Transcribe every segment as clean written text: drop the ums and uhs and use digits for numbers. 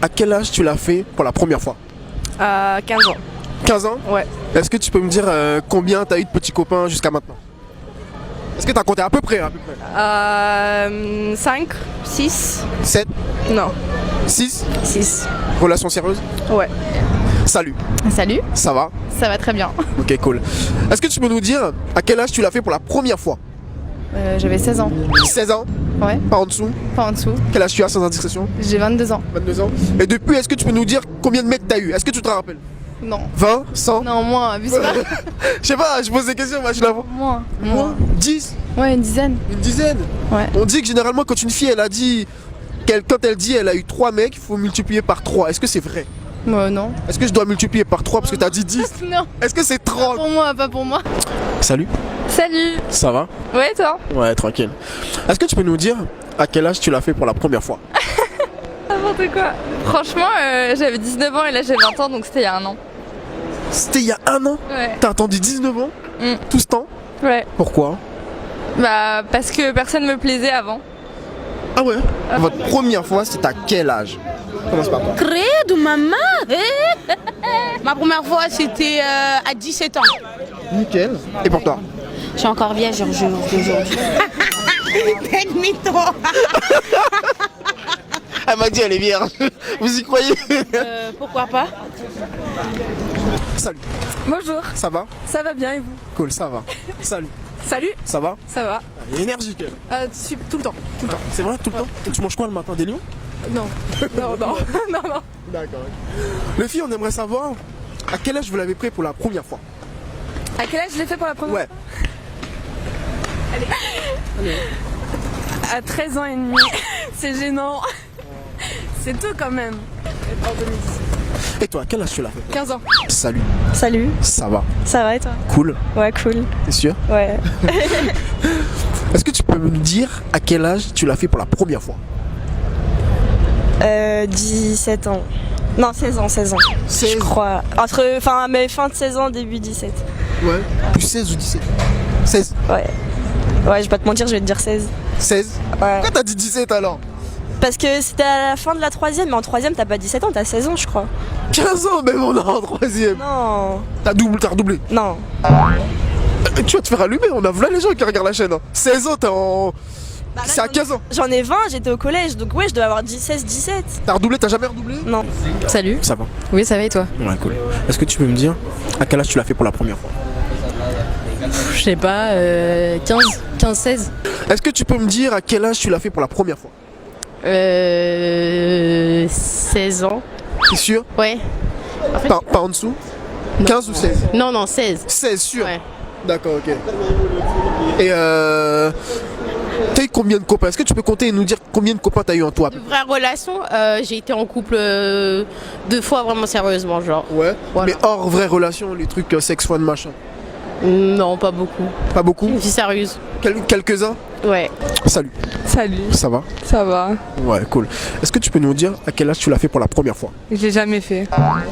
À quel âge tu l'as fait pour la première fois? À 15 ans. 15 ans? Ouais. Est-ce que tu peux me dire combien tu as eu de petits copains jusqu'à maintenant? Est-ce que tu as compté à peu près? 5, 6. 7, Non, 6? 6. Relation sérieuse? Ouais. Salut, Salut, ça va? ça va très bien. Ok, cool. Est-ce que tu peux nous dire à quel âge tu l'as fait pour la première fois? J'avais 16 ans. 16 ans? Ouais, Pas en dessous? pas en dessous. Quel âge tu as sans indiscrétion? J'ai 22 ans. 22 ans. Et depuis, est-ce que tu peux nous dire combien de mecs t'as eu? Est-ce que tu te rappelles? Non. 20? 100? Non, moins, abuse pas. Je sais pas, je pose des questions, moi je suis là. Moins. Moins? 10? Ouais, une dizaine. Une dizaine? Ouais. On dit que généralement quand une fille elle a dit quand elle dit elle a eu 3 mecs, il faut multiplier par 3. Est-ce que c'est vrai? Non. Est-ce que je dois multiplier par 3 parce que t'as dit 10? Non, Est-ce que c'est 30? pour moi, pas pour moi. Salut, Salut. ça va? Ouais, toi? Ouais, tranquille. Est-ce que tu peux nous dire à quel âge tu l'as fait pour la première fois? N'importe quoi. Franchement, j'avais 19 ans et là j'ai 20 ans, donc c'était il y a un an. C'était il y a un an? Ouais. T'as attendu 19 ans? Tout ce temps? Ouais. Pourquoi? Bah, parce que personne me plaisait avant. Ah ouais? Votre première fois, c'est à quel âge? Commence par toi. Credo, maman. Ma première fois, c'était à 17 ans. Nickel. Et pour toi? Je suis encore vierge aujourd'hui. T'es mytho. Elle m'a dit elle est vierge. Vous y croyez? Pourquoi pas? Salut, Bonjour, ça va? ça va bien et vous? Cool, ça va. Salut, Salut, ça va? ça va? Elle est énergique elle. Tout le temps. C'est vrai, tout le temps? Et tu manges quoi le matin? Des lions? Non, non. D'accord. Les filles, on aimerait savoir à quel âge vous l'avez pris pour la première fois? À quel âge je l'ai fait pour la première Ouais. fois? À 13 ans et demi. C'est gênant. C'est tout quand même. En 2010. Et toi, à quel âge tu l'as fait? 15 ans. Salut, Salut, ça va? ça va et toi? Cool, Ouais, cool. t'es sûr? Ouais. Est-ce que tu peux me dire à quel âge tu l'as fait pour la première fois? 17 ans. Non, 16 ans, 16 ans. 16. Je crois. Mais fin de 16 ans, début 17. Ouais. Plus 16 ou 17? 16. Ouais. Ouais, je vais pas te mentir, je vais te dire 16. 16? Ouais. Pourquoi t'as dit 17 alors? Parce que c'était à la fin de la troisième, mais en troisième, t'as pas 17 ans, t'as 16 ans, je crois. 15 ans même, on est en troisième. Non. T'as redoublé. Non. Tu vas te faire allumer, on a voilà les gens qui regardent la chaîne. 16 ans, t'es en... Bah là, C'est à 15 ans. J'en ai 20, j'étais au collège, donc ouais, je dois avoir 16, 17. T'as redoublé, t'as jamais redoublé? Non. Salut. Ça va. Oui, ça va et toi? Ouais, cool. Est-ce que tu peux me dire à quel âge tu l'as fait pour la première fois? Je sais pas, 15-16. Est-ce que tu peux me dire à quel âge tu l'as fait pour la première fois? 16 ans. T'es sûr? Ouais. Pas en dessous? 15 ou 16? Non, 16. 16 sûr? Ouais. D'accord, ok. Et t'as eu combien de copains? Est-ce que tu peux compter et nous dire combien de copains t'as eu en toi? De vraies relations, j'ai été en couple 2 fois vraiment sérieusement, genre. Ouais. Voilà. Mais hors vraie relation, les trucs sex fun machin. Non, pas beaucoup. Pas beaucoup? Une vie sérieuse. Quelques-uns? Ouais. Salut, Salut, ça va? ça va? Ouais, cool. Est-ce que tu peux nous dire à quel âge tu l'as fait pour la première fois? Je l'ai jamais fait.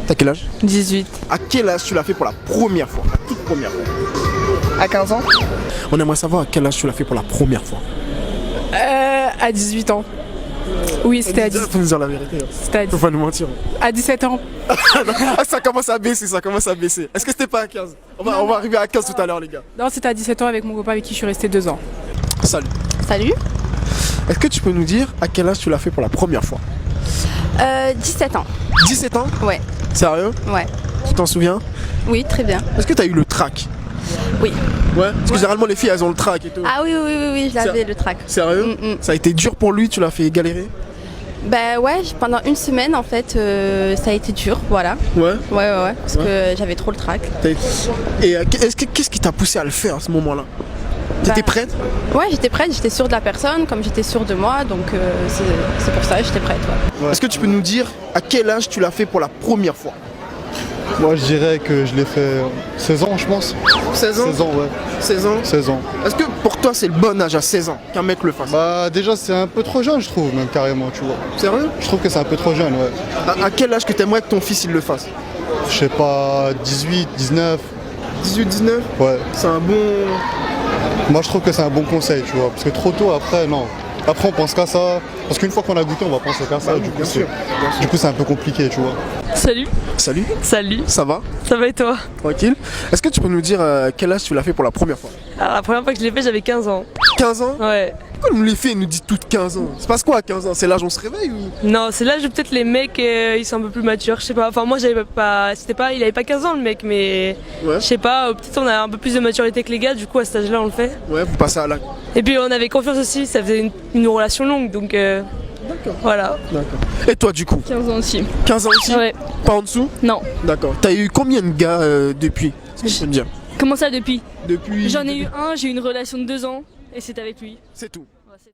T'as quel âge? 18. À quel âge tu l'as fait pour la première fois? La toute première fois. À 15 ans? On aimerait savoir à quel âge tu l'as fait pour la première fois. À 18 ans. Oui, c'était à 18. Faut nous dire la vérité. C'était à Faut pas nous mentir. À 17 ans. Ah, ça commence à baisser, ça commence à baisser. Est-ce que c'était pas à 15? On va arriver à 15 tout à l'heure, les gars. Non, c'était à 17 ans avec mon copain avec qui je suis restée 2 ans. Salut. Salut. Est-ce que tu peux nous dire à quel âge tu l'as fait pour la première fois? 17 ans. 17 ans? Ouais. Sérieux? Ouais. Tu t'en souviens? Oui, très bien. Est-ce que t'as eu le trac? Oui. Ouais. Parce que généralement les filles elles ont le trac et tout. Ah oui, je l'avais le track. Sérieux? Ça a été dur pour lui, tu l'as fait galérer? Bah ouais, pendant une semaine en fait, ça a été dur, voilà. Ouais. Ouais, parce que j'avais trop le track. Et qu'est-ce qui t'a poussé à le faire à ce moment-là? T'étais Bah, prête? Ouais, j'étais prête, j'étais sûre de la personne, comme j'étais sûre de moi, donc c'est pour ça que j'étais prête. Ouais. Est-ce que tu peux nous dire à quel âge tu l'as fait pour la première fois? Moi je dirais que je l'ai fait 16 ans je pense. 16 ans? 16 ans ouais. 16 ans? 16 ans. Est-ce que pour toi c'est le bon âge à 16 ans qu'un mec le fasse? Bah déjà c'est un peu trop jeune je trouve même carrément tu vois. Sérieux? Je trouve que c'est un peu trop jeune ouais. À quel âge que t'aimerais que ton fils il le fasse? Je sais pas 18, 19. 18, 19? Ouais. C'est un bon... Moi je trouve que c'est un bon conseil tu vois. Parce que trop tôt après non. Après, on pense qu'à ça. Parce qu'une fois qu'on a goûté, on va penser qu'à ça. Bah oui, du coup, bien sûr. c'est un peu compliqué, tu vois. Salut, Salut, salut, ça va? ça va et toi? Tranquille. Est-ce que tu peux nous dire quel âge tu l'as fait pour la première fois? Alors la première fois que je l'ai fait, j'avais 15 ans. 15 ans? Ouais. Pourquoi nous les fait, ils nous disent toutes 15 ans? C'est passe quoi à 15 ans? C'est l'âge où on se réveille ou? Non, c'est là où peut-être les mecs, ils sont un peu plus matures, je sais pas. Enfin moi j'avais pas, il avait pas 15 ans le mec, mais Ouais. je sais pas, peut-être on a un peu plus de maturité que les gars, du coup à cet âge-là on le fait. Ouais, vous passez à la... Et puis on avait confiance aussi, ça faisait une relation longue, donc D'accord. voilà. D'accord. Et toi du coup? 15 ans aussi. 15 ans aussi? Ouais. Pas en dessous? Non. D'accord. T'as eu combien de gars depuis? Est-ce que tu peux me dire? Comment ça depuis? Depuis... J'en ai eu un, j'ai eu une relation de 2 ans, et c'est avec lui. C'est tout.